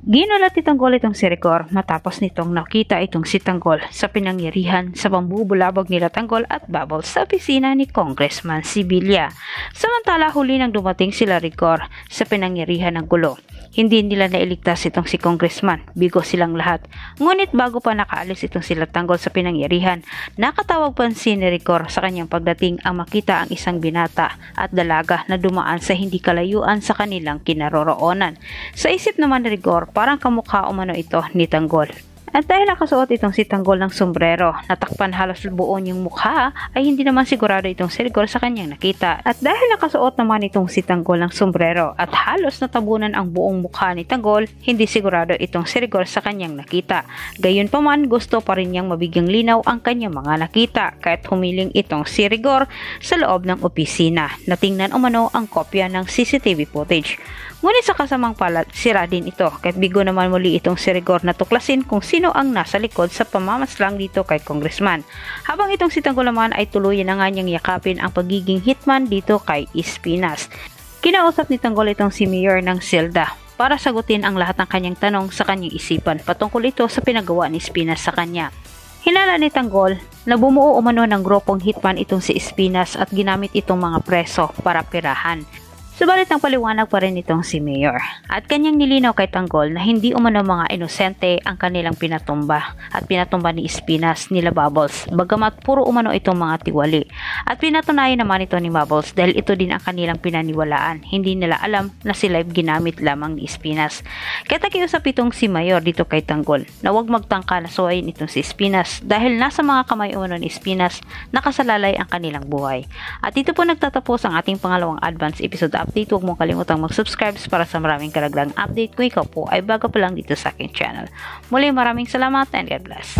Ginulat ni Tanggol itong si Rigor matapos nitong nakita itong si Tanggol sa pinangyarihan sa pambubulabog nila Tanggol at Bubbles sa opisina ni Congressman Sibilya. Samantala huli nang dumating sila Rigor sa pinangyarihan ng gulo. Hindi nila nailigtas itong si Congressman, bigo silang lahat. Ngunit bago pa nakaalis itong sila Tanggol sa pinangyarihan, nakatawag pansin ni Rigor sa kanyang pagdating ang makita ang isang binata at dalaga na dumaan sa hindi kalayuan sa kanilang kinaroroonan. Sa isip naman ni Rigor, parang kamukha umano ito ni Tanggol. At dahil nakasuot itong si Tanggol ng sombrero, natakpan halos buo niyang mukha, ay hindi naman sigurado itong si Rigor sa kanyang nakita. At dahil nakasuot naman itong si Tanggol ng sombrero at halos natabunan ang buong mukha ni Tanggol, hindi sigurado itong si Rigor sa kanyang nakita. Gayunpaman, gusto pa rin niyang mabigyang linaw ang kanyang mga nakita, kahit humiling itong si Rigor sa loob ng opisina na tingnan umano ang kopya ng CCTV footage. Ngunit sa kasamang palad, sira din ito, kahit bigo naman muli itong si Rigor na tuklasin kung sino ang nasa likod sa pamamaslang dito kay Congressman. Habang itong si Tanggol naman ay tuluyan na nga niyang yakapin ang pagiging hitman dito kay Espinas. Kinausap ni Tanggol itong si Mayor ng Silda para sagutin ang lahat ng kanyang tanong sa kanyang isipan patungkol ito sa pinagawa ni Espinas sa kanya. Hinala ni Tanggol na bumuo umano ng grupong hitman itong si Espinas at ginamit itong mga preso para pirahan. Subalit ang paliwanag pa rin itong si Mayor at kanyang nilinaw kay Tanggol na hindi umano mga inosente ang kanilang pinatumba at pinatumba ni Espinas nila Bubbles, bagamat puro umano itong mga tiwali. At pinatunayan naman ito ni Bubbles dahil ito din ang kanilang pinaniwalaan, hindi nila alam na sila ginamit lamang ni Espinas. Kaya nakiusap itong si Mayor dito kay Tanggol na huwag magtangka na suwayin itong si Espinas dahil nasa mga kamay umano ni Espinas nakasalalay ang kanilang buhay. At dito po nagtatapos ang ating pangalawang advance episode update. Huwag mong kalimutang mag-subscribe para sa maraming karagdagang update kung ikaw po ay bago pa lang dito sa aking channel. Muli maraming salamat and God bless.